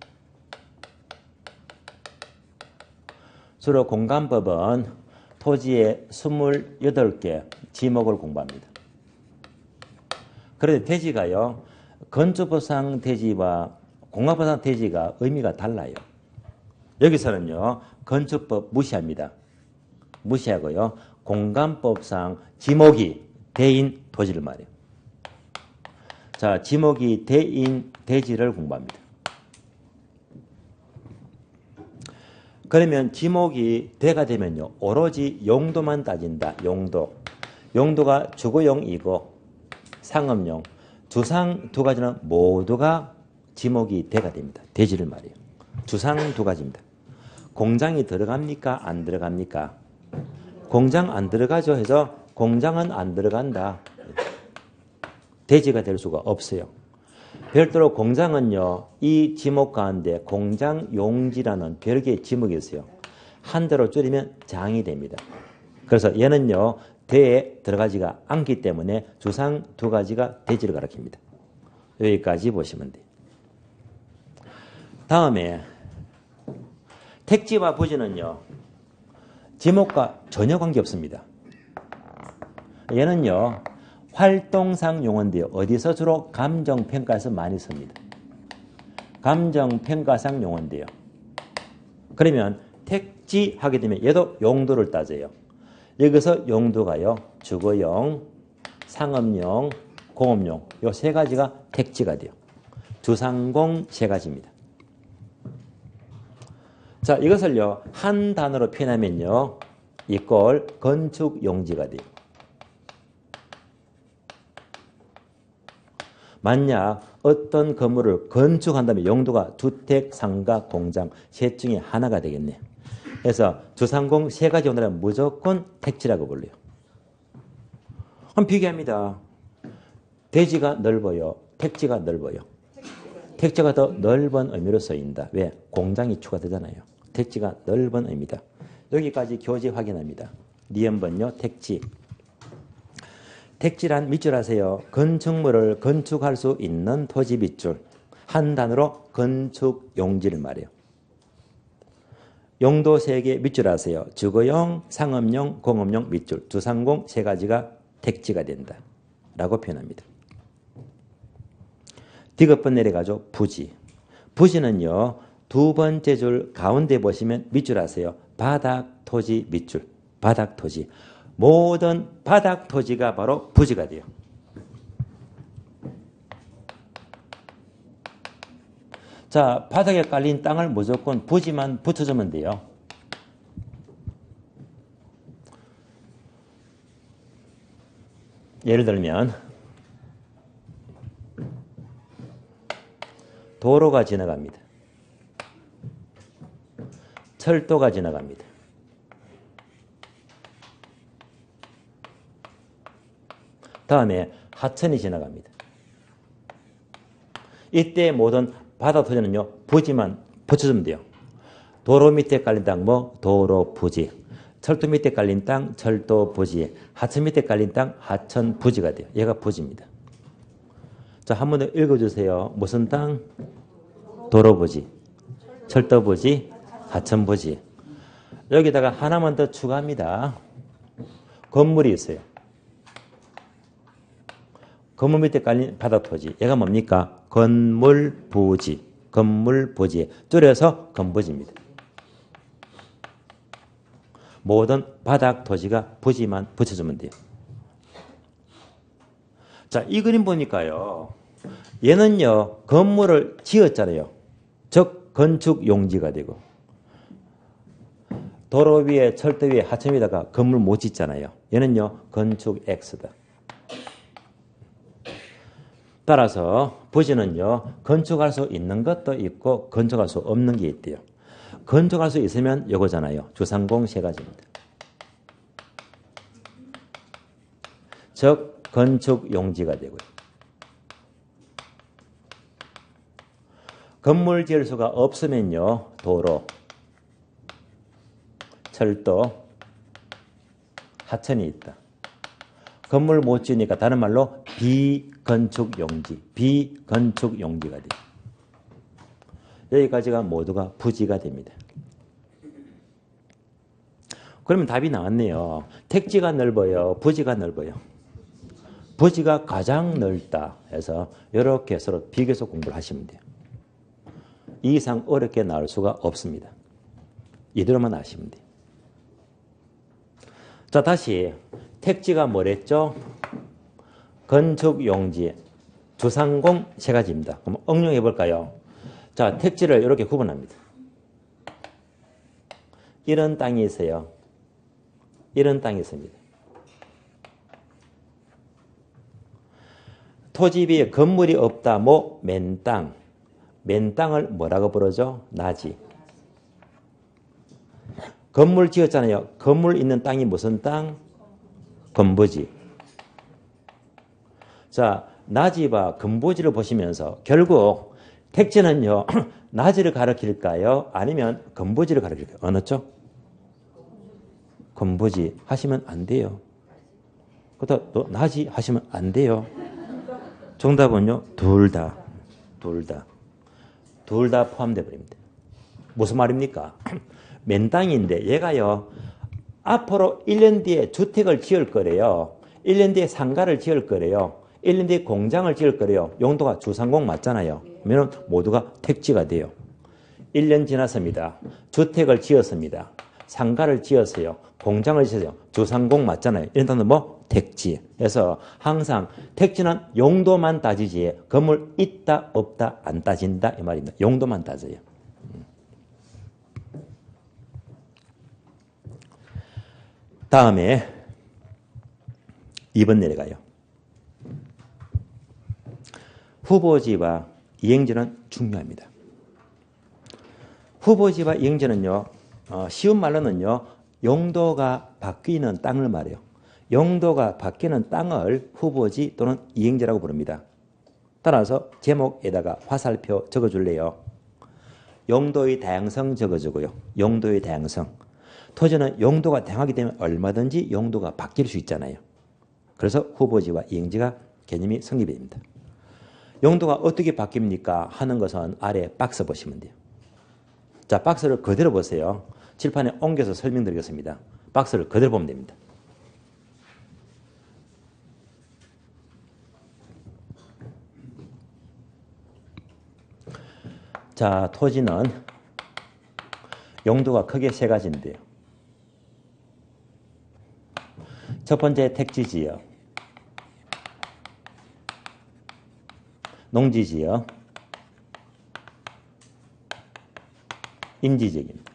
주로 공간법은 토지의 28개 지목을 공부합니다. 그런데 대지가요, 건축법상 대지와 공간법상 대지가 의미가 달라요. 여기서는요, 건축법 무시합니다. 무시하고요, 공간법상 지목이 대인 토지를 말해요. 자, 지목이 대인 대지를 공부합니다. 그러면 지목이 대가 되면요, 오로지 용도만 따진다. 용도. 용도가 주거용이고 상업용. 주상 두 가지는 모두가 지목이 대가 됩니다. 대지를 말이에요. 주상 두 가지입니다. 공장이 들어갑니까? 안 들어갑니까? 공장 안 들어가죠 해서 공장은 안 들어간다. 대지가 될 수가 없어요. 별도로 공장은요, 이 지목 가운데 공장용지라는 별개의 지목이 있어요. 한 대로 줄이면 장이 됩니다. 그래서 얘는요, 대에 들어가지가 않기 때문에 주상 두 가지가 대지를 가리킵니다. 여기까지 보시면 돼요. 다음에 택지와 부지는요, 지목과 전혀 관계없습니다. 얘는요, 활동상 용어인데요. 어디서 주로 감정평가에서 많이 씁니다. 감정평가상 용어인데요. 그러면 택지 하게 되면 얘도 용도를 따져요. 여기서 용도가요, 주거용, 상업용, 공업용 요 세 가지가 택지가 돼요. 주상공 세 가지입니다. 자, 이것을요, 한 단어로 표현하면요, 이꼴 건축용지가 돼요. 만약 어떤 건물을 건축한다면 용도가 주택, 상가, 공장 셋 중에 하나가 되겠네요. 그래서 주상공 세 가지 용도는 무조건 택지라고 불러요. 한번 비교합니다. 대지가 넓어요. 택지가 넓어요. 택지가 더 넓은 의미로 쓰인다. 왜? 공장이 추가되잖아요. 택지가 넓은 의미다. 여기까지 교재 확인합니다. 니은번요. 택지. 택지란 밑줄 하세요. 건축물을 건축할 수 있는 토지 밑줄. 한 단어로 건축용지를 말해요. 용도 세 개 밑줄 하세요. 주거용, 상업용, 공업용 밑줄. 주상공 세 가지가 택지가 된다. 라고 표현합니다. 디귿번 내려가죠. 부지. 부지는요, 두 번째 줄 가운데 보시면 밑줄 하세요. 바닥 토지 밑줄. 바닥 토지. 모든 바닥 토지가 바로 부지가 돼요. 자, 바닥에 깔린 땅을 무조건 부지만 붙여주면 돼요. 예를 들면 도로가 지나갑니다. 철도가 지나갑니다. 다음에 하천이 지나갑니다. 이때 모든 바다 토지는요, 부지만 붙여주면 돼요. 도로 밑에 깔린 땅, 도로 부지. 철도 밑에 깔린 땅, 철도 부지. 하천 밑에 깔린 땅, 하천 부지가 돼요. 얘가 부지입니다. 자, 한 번 더 읽어주세요. 무슨 땅? 도로 부지. 철도 부지. 하천 부지. 여기다가 하나만 더 추가합니다. 건물이 있어요. 건물 밑에 깔린 바다 토지. 얘가 뭡니까? 건물 부지. 건물 부지. 줄여서 건부지입니다. 모든 바닥 토지가 부지만 붙여주면 돼요. 자, 이 그림 보니까요, 얘는요, 건물을 지었잖아요. 즉, 건축 용지가 되고, 도로 위에, 철도 위에, 하천 위에다가 건물 못 짓잖아요. 얘는요, 건축 X다. 따라서 부지는요, 건축할 수 있는 것도 있고 건축할 수 없는 게 있대요. 건축할 수 있으면 요거잖아요. 주상공 세 가지입니다. 즉 건축 용지가 되고요. 건물 지을 수가 없으면요, 도로, 철도, 하천이 있다. 건물 못 지으니까 다른 말로 비건축 용지, 비건축 용지가 돼요. 여기까지가 모두가 부지가 됩니다. 그러면 답이 나왔네요. 택지가 넓어요? 부지가 넓어요? 부지가 가장 넓다 해서 이렇게 서로 비교해서 공부를 하시면 돼요. 이 이상 어렵게 나올 수가 없습니다. 이대로만 아시면 돼요. 자, 다시 택지가 뭐랬죠? 건축용지, 주상공 세 가지입니다. 그럼 응용해 볼까요? 자, 택지를 이렇게 구분합니다. 이런 땅이 있어요. 이런 땅이 있습니다. 토지비에 건물이 없다, 뭐 맨땅. 맨땅을 뭐라고 부르죠? 나지. 건물 지었잖아요. 건물 있는 땅이 무슨 땅? 건부지. 자, 나지와 건부지를 보시면서 결국 택지는요, 나지를 가리킬까요? 아니면 건부지를 가리킬까요? 어느 쪽? 건부지 하시면 안 돼요. 그렇다 또 나지 하시면 안 돼요. 정답은요, 둘 다. 둘 다. 둘 다 포함되어 버립니다. 무슨 말입니까? 맨 땅인데 얘가요, 앞으로 1년 뒤에 주택을 지을 거래요. 1년 뒤에 상가를 지을 거래요. 1년 뒤에 공장을 지을 거래요. 용도가 주상공 맞잖아요. 그러면 모두가 택지가 돼요. 1년 지났습니다. 주택을 지었습니다. 상가를 지었어요. 공장을 지었어요. 주상공 맞잖아요. 이런 단어는 뭐? 택지. 그래서 항상 택지는 용도만 따지지 건물 있다 없다 안 따진다 이 말입니다. 용도만 따져요. 다음에 2번 내려가요. 후보지와 이행지는 중요합니다. 후보지와 이행지는요, 쉬운 말로는요, 용도가 바뀌는 땅을 말해요. 용도가 바뀌는 땅을 후보지 또는 이행지라고 부릅니다. 따라서 제목에다가 화살표 적어줄래요. 용도의 다양성 적어주고요. 용도의 다양성. 토지는 용도가 다양하기 때문에 얼마든지 용도가 바뀔 수 있잖아요. 그래서 후보지와 이행지가 개념이 성립됩니다. 용도가 어떻게 바뀝니까? 하는 것은 아래 박스 보시면 돼요. 자, 박스를 그대로 보세요. 칠판에 옮겨서 설명드리겠습니다. 박스를 그대로 보면 됩니다. 자, 토지는 용도가 크게 세 가지인데요. 첫 번째 택지지역, 농지지역, 임지지역입니다.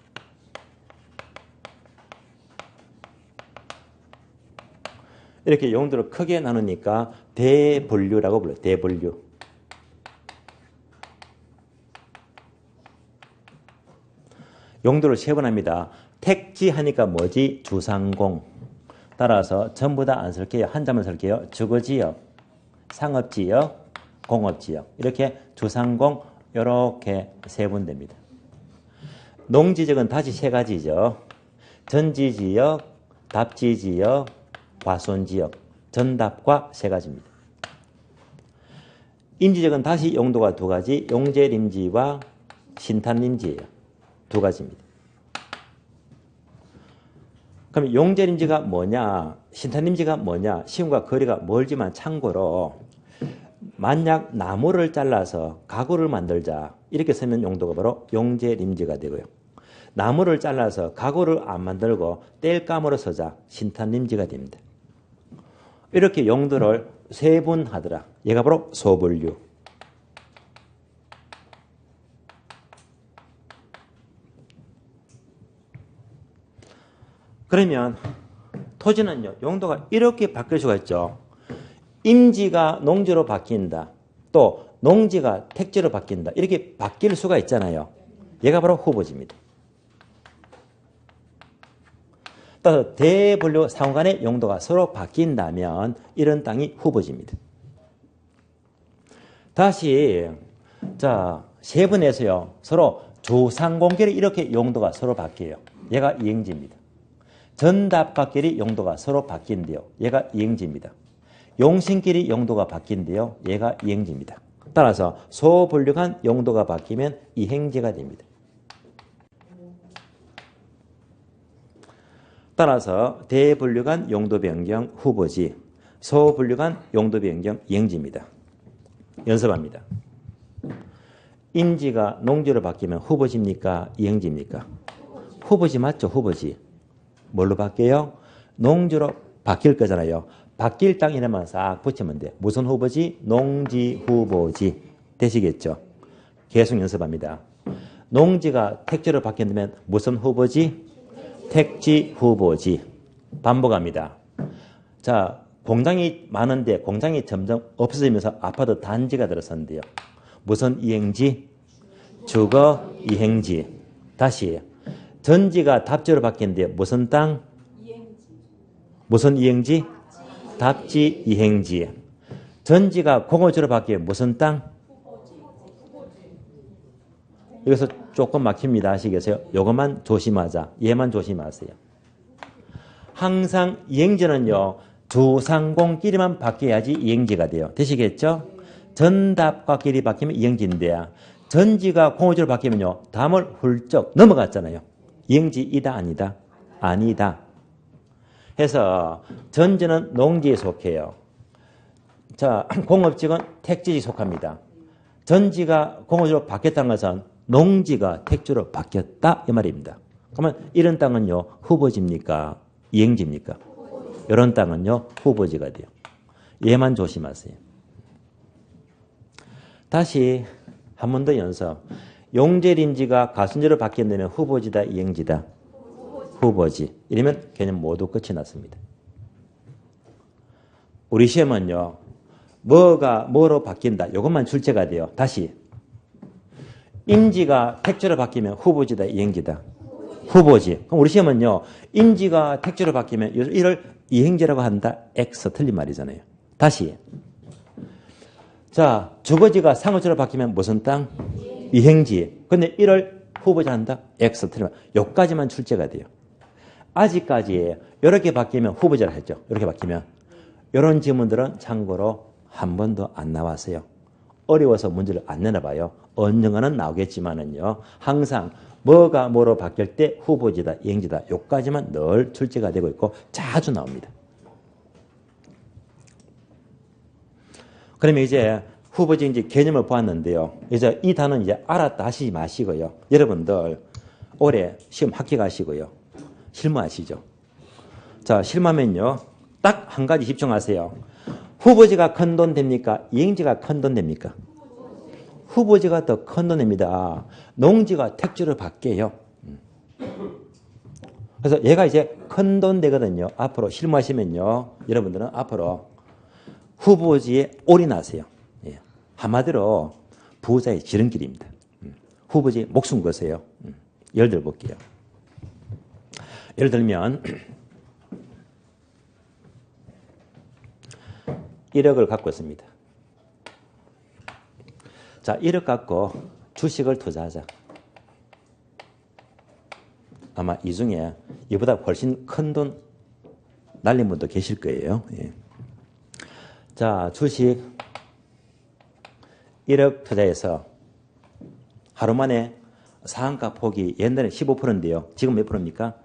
이렇게 용도를 크게 나누니까 대분류라고 불러요. 대분류. 용도를 세 번 합니다. 택지 하니까 뭐지? 주상공. 따라서 전부 다 안 쓸게요. 한 자만 쓸게요. 주거지역, 상업지역, 공업지역. 이렇게 주상공 이렇게 세분됩니다. 농지지역은 다시 세 가지죠. 전지지역, 답지지역, 과손지역. 전답과 세 가지입니다. 임지지역은 다시 용도가 두 가지. 용제림지와 신탄림지예요. 두 가지입니다. 그럼 용제림지가 뭐냐, 신탄림지가 뭐냐, 시험과 거리가 멀지만 참고로 만약 나무를 잘라서 가구를 만들자 이렇게 쓰면 용도가 바로 용제림지가 되고요. 나무를 잘라서 가구를 안 만들고 땔감으로 쓰자 신탄림지가 됩니다. 이렇게 용도를 세분하더라. 얘가 바로 소분류. 그러면 토지는요, 용도가 이렇게 바뀔 수가 있죠. 임지가 농지로 바뀐다. 또 농지가 택지로 바뀐다. 이렇게 바뀔 수가 있잖아요. 얘가 바로 후보지입니다. 따라서 대분류 상호간의 용도가 서로 바뀐다면 이런 땅이 후보지입니다. 다시 자, 세분에서요, 서로 주상공끼리 이렇게 용도가 서로 바뀌어요. 얘가 이행지입니다. 전답과끼리 용도가 서로 바뀐대요. 얘가 이행지입니다. 용신끼리 용도가 바뀐대요. 얘가 이행지입니다. 따라서 소분류간 용도가 바뀌면 이행지가 됩니다. 따라서 대분류관 용도 변경 후보지, 소분류관 용도 변경 이행지입니다. 연습합니다. 인지가 농지로 바뀌면 후보지입니까? 이행지입니까? 후보지 맞죠? 후보지. 뭘로 바뀌어요? 농지로 바뀔 거잖아요. 바뀔 땅 이름만 싹 붙이면 돼. 무슨 후보지? 농지 후보지. 되시겠죠? 계속 연습합니다. 농지가 택지로 바뀐다면 무슨 후보지? 택지 후보지. 반복합니다. 자, 공장이 많은데 공장이 점점 없어지면서 아파트 단지가 들어섰는데요. 무슨 이행지? 주거 이행지. 다시 전지가 답지로 바뀌는데 무슨 땅? 무슨 이행지? 답지 이행지. 전지가 공호지로 바뀌면 무슨 땅? 여기서 조금 막힙니다. 아시겠어요? 요것만 조심하자. 얘만 조심하세요. 항상 이행지는요. 주상공끼리만 바뀌어야지 이행지가 돼요. 되시겠죠? 전답과 끼리 바뀌면 이행지인데 전지가 공호지로 바뀌면요. 담을 훌쩍 넘어갔잖아요. 이행지이다 아니다? 아니다. 해서 전지는 농지에 속해요. 자, 공업지는 택지에 속합니다. 전지가 공호지로 바뀌었다는 것은 농지가 택지로 바뀌었다 이 말입니다. 그러면 이런 땅은요. 후보지입니까? 이행지입니까? 이런 땅은요. 후보지가 돼요. 얘만 조심하세요. 다시 한 번 더 연습. 용재림지가 가순지로 바뀌었다면 후보지다 이행지다? 후보지. 이러면 개념 모두 끝이 났습니다. 우리 시험은요. 뭐가 뭐로 바뀐다. 이것만 출제가 돼요. 다시. 인지가 택지로 바뀌면 후보지다 이행지다? 후보지. 그럼 우리 시험은요. 인지가 택지로 바뀌면 이를 이행지라고 한다. X 틀린 말이잖아요. 다시. 자, 주거지가 상호지로 바뀌면 무슨 땅? 이행지. 근데 이를 후보지 한다. X 틀린 말. 여기까지만 출제가 돼요. 아직까지 이렇게 바뀌면 후보지라 했죠. 이렇게 바뀌면. 이런 지문들은 참고로 한 번도 안 나왔어요. 어려워서 문제를 안 내놔봐요. 언젠가는 나오겠지만은요. 항상 뭐가 뭐로 바뀔 때 후보지다, 이행지다. 요까지만 늘 출제가 되고 있고 자주 나옵니다. 그러면 이제 후보지 이제 개념을 보았는데요. 이제 이 단어는 이제 알았다 하시지 마시고요. 여러분들 올해 시험 합격하시고요. 실무하시죠. 자, 실무하면요. 딱 한 가지 집중하세요. 후보지가 큰 돈 됩니까? 이행지가 큰 돈 됩니까? 후보지가 더 큰 돈 됩니다. 농지가 택지로 바뀌어요. 그래서 얘가 이제 큰 돈 되거든요. 앞으로 실무하시면요. 여러분들은 앞으로 후보지에 올인하세요. 예. 한마디로 부자의 지름길입니다. 후보지에 목숨 거세요. 예를 들어 볼게요. 예를 들면 1억을 갖고 있습니다. 자, 1억 갖고 주식을 투자하자. 아마 이 중에 이보다 훨씬 큰 돈 날린 분도 계실 거예요. 예. 자, 주식 1억 투자해서 하루 만에 상한가 폭이 옛날에 15%인데요. 지금 몇 프로입니까?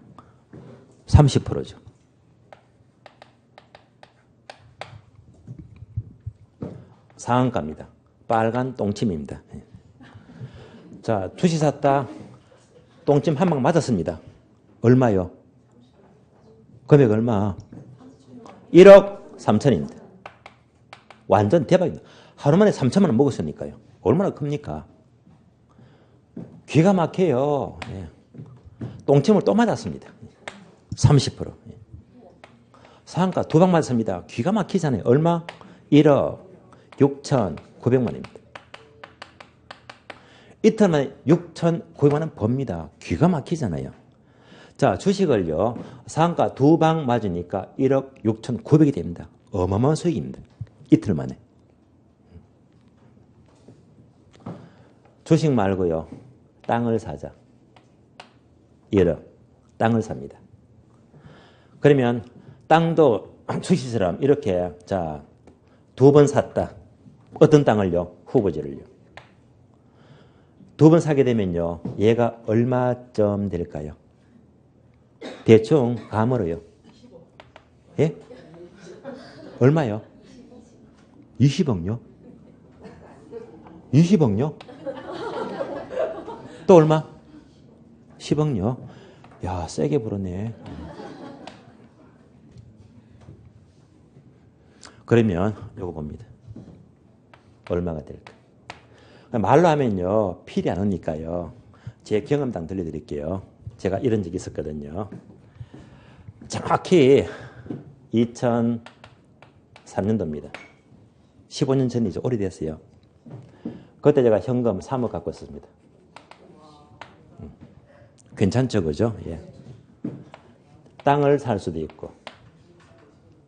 30%죠. 상한가입니다. 빨간 똥침입니다. 자, 주식 샀다. 똥침 한 방 맞았습니다. 얼마요? 금액 얼마? 1억 3천입니다. 완전 대박입니다. 하루 만에 3천만 원 먹었으니까요. 얼마나 큽니까? 귀가 막혀요. 예. 똥침을 또 맞았습니다. 30%. 예. 상한가 두 방 맞았습니다. 귀가 막히잖아요. 얼마? 1억 6,900만 원입니다. 이틀 만에 6,900만 원 법니다. 귀가 막히잖아요. 자, 주식을요. 상한가 두 방 맞으니까 1억 6,900이 됩니다. 어마어마한 수익입니다. 이틀 만에. 주식 말고요. 땅을 사자. 1억. 땅을 삽니다. 그러면 땅도 주식처럼 이렇게 자, 두 번 샀다. 어떤 땅을요? 후보지를요. 두 번 사게 되면요. 얘가 얼마쯤 될까요? 대충 감으로요. 예? 얼마요? 20억요? 20억요? 또 얼마? 10억요? 야, 세게 불었네. 그러면 요거 봅니다. 얼마가 될까? 말로 하면요, 필이 안 오니까요. 제 경험담 들려드릴게요. 제가 이런 적이 있었거든요. 정확히 2003년도입니다. 15년 전이죠. 오래됐어요. 그때 제가 현금 3억 갖고 있었습니다. 괜찮죠, 그죠? 예. 땅을 살 수도 있고,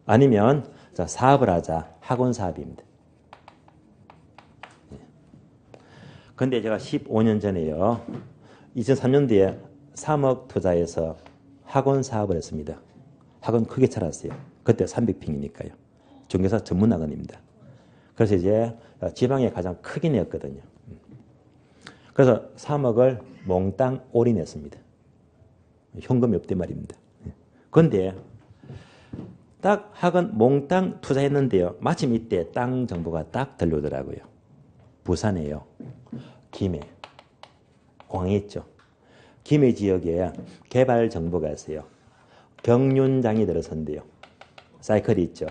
아니면 자, 사업을 하자. 학원 사업입니다. 근데 제가 15년 전에요. 2003년도에 3억 투자해서 학원 사업을 했습니다. 학원 크게 차렸어요. 그때 300평이니까요. 중개사 전문 학원입니다. 그래서 이제 지방에 가장 크게 냈거든요. 그래서 3억을 몽땅 올인했습니다. 현금이 없대 말입니다. 그런데 딱 학원 몽땅 투자했는데요. 마침 이때 땅 정보가 딱 들려오더라고요. 부산에요. 김해. 공항에 있죠. 김해 지역에 개발 정보가 있어요. 경륜장이 들어선대요. 사이클이 있죠.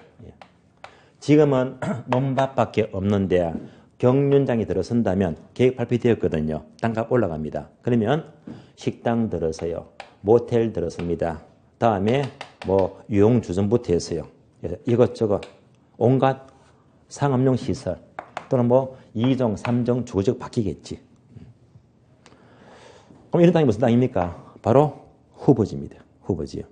지금은 논밭밖에 없는데 경륜장이 들어선다면 계획 발표되었거든요. 땅값 올라갑니다. 그러면 식당 들어서요. 모텔 들어섭니다. 다음에 뭐 유흥주점부터 했어요. 이것저것 온갖 상업용 시설 또는 뭐 2종, 3종 주거지가 바뀌겠지. 그럼 이런 땅이 무슨 땅입니까? 바로 후보지입니다. 후보지요.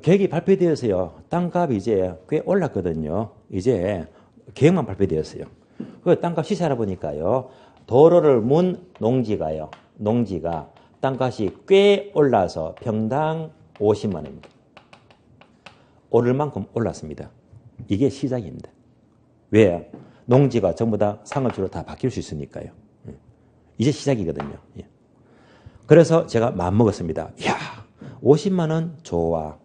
계획이 발표되어서요. 땅값이 이제 꽤 올랐거든요. 이제 계획만 발표되었어요. 그 땅값 시세 알아보니까요. 도로를 문 농지가요. 농지가 땅값이 꽤 올라서 평당 50만 원입니다. 오를 만큼 올랐습니다. 이게 시작입니다. 왜? 농지가 전부 다 상업지로 다 바뀔 수 있으니까요. 이제 시작이거든요. 그래서 제가 마음먹었습니다. 이야, 50만 원 좋아.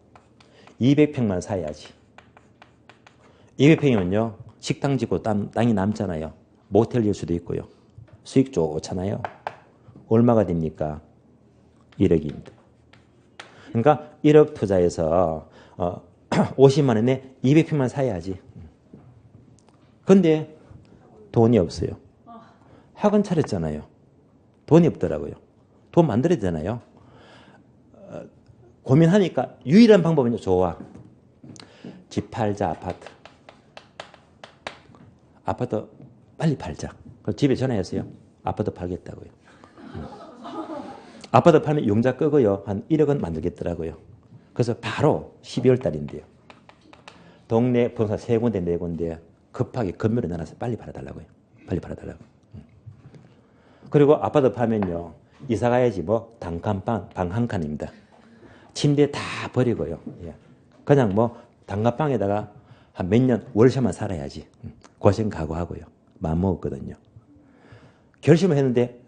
200평만 사야지. 200평이면요. 식당 짓고 땅이 남잖아요. 모텔 질 수도 있고요. 수익 좋잖아요. 얼마가 됩니까? 1억입니다. 그러니까 1억 투자해서 50만 원에 200평만 사야지. 근데 돈이 없어요. 학원 차렸잖아요. 돈이 없더라고요. 돈 만들어야 되잖아요. 고민하니까 유일한 방법은 좋아. 집 팔자, 아파트. 아파트 빨리 팔자. 그래서 집에 전화했어요. 아파트 팔겠다고요. 아파트 팔면 융자 끄고요. 한 1억은 만들겠더라고요. 그래서 바로 12월 달인데요. 동네 부동산 3군데, 4군데 급하게 건물을 나눠서 빨리 팔아달라고요. 빨리 팔아달라고. 그리고 아파트 팔면요. 이사 가야지 뭐 단칸방, 방 한 칸입니다. 침대 다 버리고요. 그냥 뭐 단칸방에다가 한 몇 년 월세만 살아야지. 고생 각오하고요. 마음먹었거든요. 결심을 했는데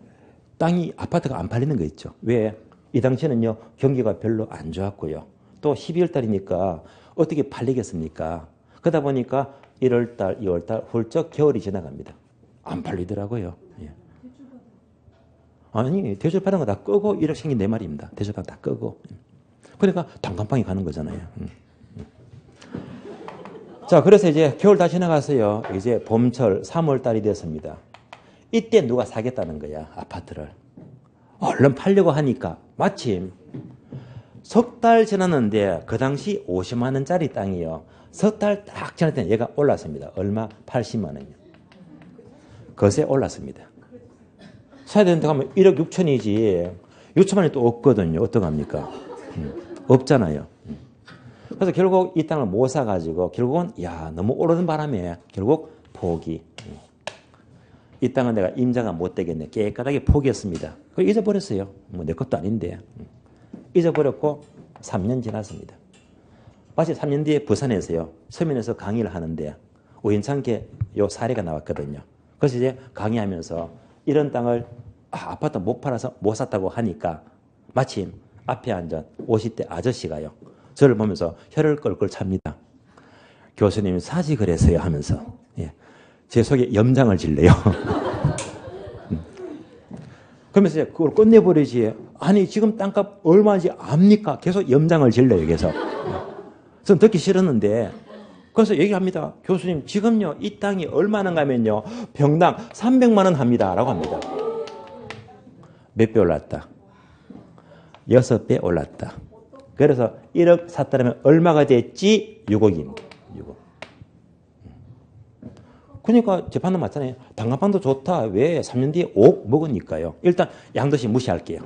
땅이 아파트가 안 팔리는 거 있죠. 왜? 이 당시에는요. 경기가 별로 안 좋았고요. 또 12월 달이니까 어떻게 팔리겠습니까? 그러다 보니까 1월 달, 2월 달 훌쩍 겨울이 지나갑니다. 안 팔리더라고요. 아니 대출 받은 거 다 끄고 1억 생긴 내 말입니다. 대출 받은 거 다 끄고. 그러니까 단칸방에 가는 거잖아요. 자, 그래서 이제 겨울 다 지나갔어요. 이제 봄철 3월 달이 됐습니다. 이때 누가 사겠다는 거야, 아파트를. 얼른 팔려고 하니까 마침 석 달 지났는데 그 당시 50만 원짜리 땅이요. 석 달 딱 지날 때는 얘가 올랐습니다. 얼마? 80만 원이요. 거세 올랐습니다. 사야 되는데 가면 1억 6천이지. 6천만 원이 또 없거든요. 어떡합니까? 없잖아요. 그래서 결국 이 땅을 못 사가지고 결국은 너무 오르는 바람에 결국 포기. 이 땅은 내가 임자가 못 되겠네. 깨끗하게 포기했습니다. 그걸 잊어버렸어요. 뭐 내 것도 아닌데. 잊어버렸고 3년 지났습니다. 마치 3년 뒤에 부산에서요. 서면에서 강의를 하는데 우연찮게 요 사례가 나왔거든요. 그래서 이제 강의하면서 이런 땅을 아파트 못 팔아서 못 샀다고 하니까 마침 앞에 앉은 50대 아저씨가요. 저를 보면서 혀를 끌끌 찹니다. 교수님 사지 그래서요 하면서 예. 제 속에 염장을 질래요. 그러면서 그걸 끝내버리지. 아니 지금 땅값 얼마인지 압니까? 계속 염장을 질러요. 계속. 저는 듣기 싫었는데 그래서 얘기합니다. 교수님 지금요 이 땅이 얼마나 가면요 평당 300만 원 합니다. 라고 합니다. 몇 배 올랐다? 6배 올랐다. 그래서 1억 샀다면 얼마가 됐지? 6억입니다. 6억. 그러니까 재판도 맞잖아요. 단가방도 좋다. 왜? 3년 뒤에 5억 먹으니까요. 일단 양도시 무시할게요.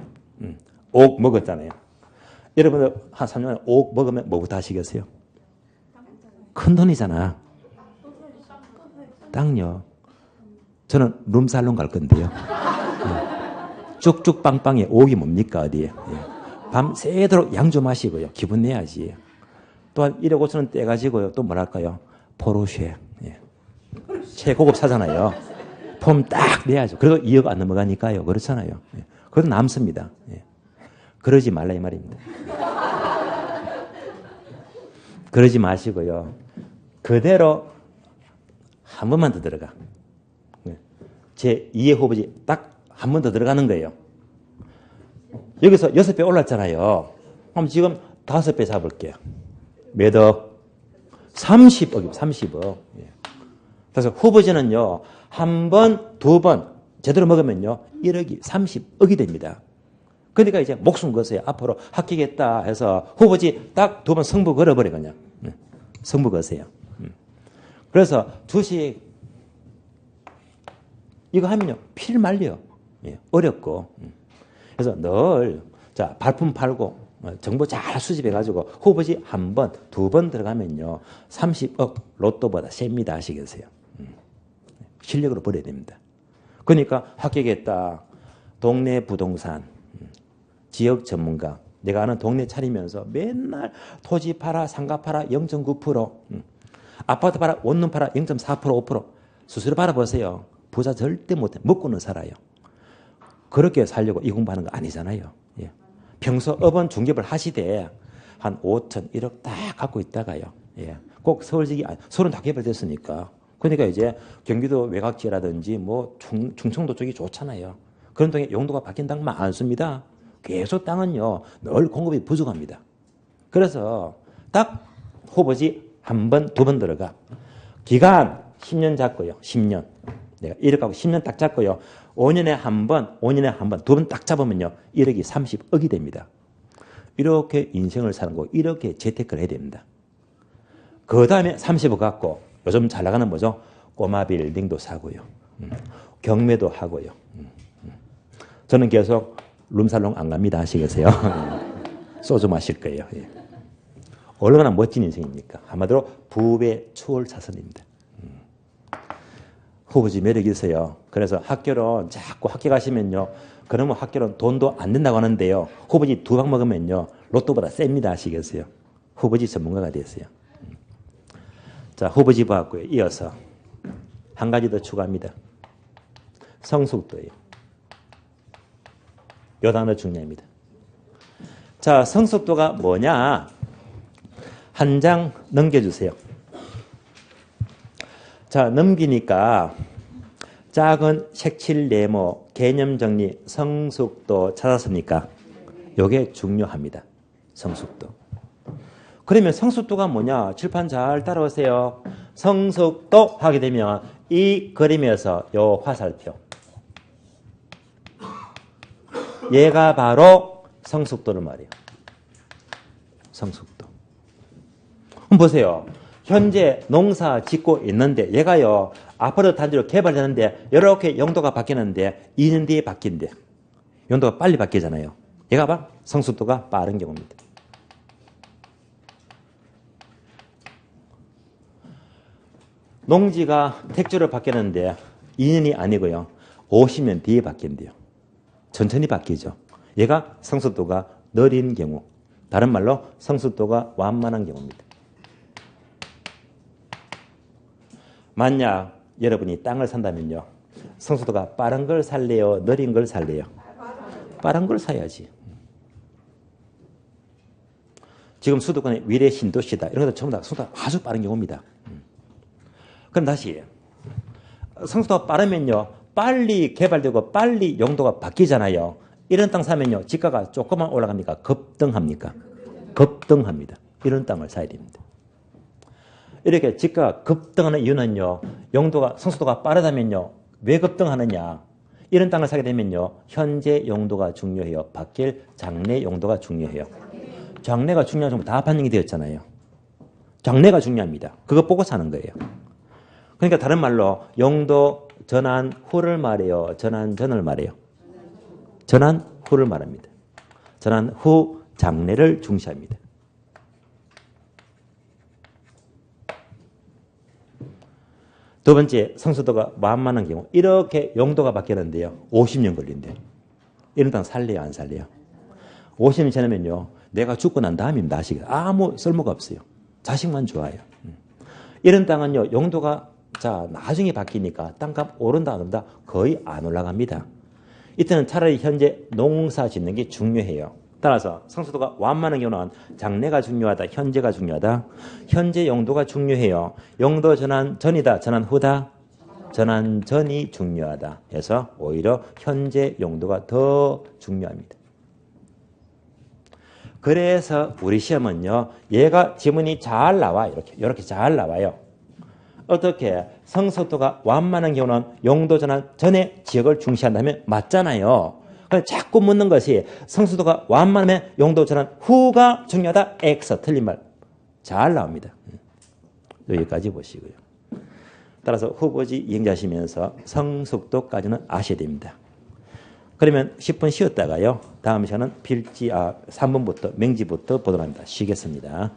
5억 먹었잖아요. 여러분들 한 3년 만에 5억 먹으면 뭐부터 하시겠어요? 큰 돈이잖아. 땅요. 저는 룸살롱 갈 건데요. 쭉쭉 빵빵에 5억이 뭡니까 어디에. 밤새도록 양 좀 마시고요. 기분 내야지. 또한 1억 5천 원 떼가지고요. 또 뭐랄까요? 포르쉐. 최고급 사잖아요. 폼 딱 내야죠. 그리고 2억 안 넘어가니까요. 그렇잖아요. 그래도 남습니다. 그러지 말라 이 말입니다. 그러지 마시고요. 그대로 한 번만 더 들어가. 제 2의 후보지 딱 한 번 더 들어가는 거예요. 여기서 6배 올랐잖아요. 그럼 지금 5배 잡을게요. 몇 억? 30억이요. 30억. 그래서 후보지는요. 한 번, 두 번 제대로 먹으면요. 1억이 30억이 됩니다. 그러니까 이제 목숨 거세요. 앞으로 합격했다 해서 후보지 딱 두 번 승부 걸어버려 그냥. 승부 거세요. 그래서 주식 이거 하면요. 필 말려. 어렵고. 그래서 늘 자 발품 팔고 정보 잘 수집해가지고 후보지 한 번, 두 번 들어가면요. 30억 로또보다 셉니다. 아시겠어요? 실력으로 버려야 됩니다. 그러니까 합격했다. 동네 부동산, 지역 전문가. 내가 아는 동네 차리면서 맨날 토지 팔아, 상가 팔아 0.9%, 아파트 팔아, 원룸 팔아 0.4%, 5%. 수수료 받아보세요. 부자 절대 못해. 먹고는 살아요. 그렇게 살려고 이 공부하는 거 아니잖아요. 예. 평소 업원 중개업을 하시되 한 5천, 1억 딱 갖고 있다가요. 예. 꼭 서울지기, 서울은 다 개발됐으니까. 그러니까 이제 경기도 외곽지라든지 뭐 충청도 쪽이 좋잖아요. 그런 동에 용도가 바뀐 땅 많습니다. 계속 땅은요, 늘 공급이 부족합니다. 그래서 딱 후보지 한 번, 두 번 들어가. 기간 10년 잡고요. 10년. 내가 1억 갖고 10년 딱 잡고요. 5년에 한 번, 5년에 한 번, 두 번 딱 잡으면요. 1억이 30억이 됩니다. 이렇게 인생을 사는 거, 이렇게 재테크를 해야 됩니다. 그 다음에 30억 갖고 요즘 잘 나가는 뭐죠? 꼬마 빌딩도 사고요. 경매도 하고요. 저는 계속 룸살롱 안 갑니다. 아시겠어요? 소주 마실 거예요. 예. 얼마나 멋진 인생입니까? 한마디로 부배 초월 자선입니다. 후보지 매력이 있어요. 그래서 학교론 자꾸 합격하시면요. 그러면 학교론 돈도 안 된다고 하는데요. 후보지 2방 먹으면요. 로또보다 셉니다. 아시겠어요? 후보지 전문가가 됐어요. 자, 후보지 봤고요. 이어서 한 가지 더 추가합니다. 성숙도예요. 요 단어 중요합니다. 자, 성숙도가 뭐냐? 한 장 넘겨주세요. 자, 넘기니까 작은 색칠 네모, 개념 정리, 성숙도 찾았습니까? 요게 중요합니다. 성숙도. 그러면 성숙도가 뭐냐? 칠판 잘 따라오세요. 성숙도 하게 되면 이 그림에서 요 화살표. 얘가 바로 성숙도를 말이에요. 성숙도. 한번 보세요. 현재 농사 짓고 있는데 얘가요. 아파트 단지로 개발되는데 이렇게 용도가 바뀌는데 2년 뒤에 바뀐대. 용도가 빨리 바뀌잖아요. 얘가 봐. 성숙도가 빠른 경우입니다. 농지가 택지로 바뀌는데 2년이 아니고요. 50년 뒤에 바뀐대요. 천천히 바뀌죠. 얘가 성숙도가 느린 경우. 다른 말로 성숙도가 완만한 경우입니다. 만약 여러분이 땅을 산다면요. 성숙도가 빠른 걸 살래요? 느린 걸 살래요? 빠른 걸 사야지. 지금 수도권의 위례 신도시다. 이런 것도 전부 다 성수도가 아주 빠른 경우입니다. 그럼 다시 성수도가 빠르면요. 빨리 개발되고 빨리 용도가 바뀌잖아요. 이런 땅 사면요. 지가가 조금만 올라갑니까? 급등합니까? 급등합니다. 이런 땅을 사야 됩니다. 이렇게 지가가 급등하는 이유는요. 용도가 성수도가 빠르다면요. 왜 급등하느냐? 이런 땅을 사게 되면요. 현재 용도가 중요해요. 바뀔 장래 용도가 중요해요. 장래가 중요한 정보 다 반영이 되었잖아요. 장래가 중요합니다. 그거 보고 사는 거예요. 그러니까 다른 말로 용도 전환 후를 말해요. 전환 전을 말해요. 전환 후를 말합니다. 전환 후 장래를 중시합니다. 두 번째, 성수도가 만만한 경우 이렇게 용도가 바뀌었는데요. 50년 걸린대요. 이런 땅 살래요? 안 살래요? 50년 지나면요. 내가 죽고 난 다음입니다. 아무 쓸모가 없어요. 자식만 좋아요. 이런 땅은요. 용도가 나중에 바뀌니까 땅값 오른다 안 오른다 거의 안 올라갑니다. 이때는 차라리 현재 농사 짓는 게 중요해요. 따라서 성수도가 완만한 경우는 장래가 중요하다. 현재가 중요하다. 현재 용도가 중요해요. 용도 전환 전이다. 전환 후다. 전환 전이 중요하다. 해서 오히려 현재 용도가 더 중요합니다. 그래서 우리 시험은요. 얘가 지문이 잘 나와. 이렇게 잘 나와요. 어떻게 성수도가 완만한 경우는 용도 전환 전의 지역을 중시한다면 맞잖아요. 자꾸 묻는 것이 성수도가 완만하면 용도 전환 후가 중요하다. X 틀린 말 잘 나옵니다. 여기까지 보시고요. 따라서 후보지 이행자시면서 성숙도까지는 아셔야 됩니다. 그러면 10분 쉬었다가요. 다음 시간은 3번부터 맹지부터 보도록 합니다. 쉬겠습니다.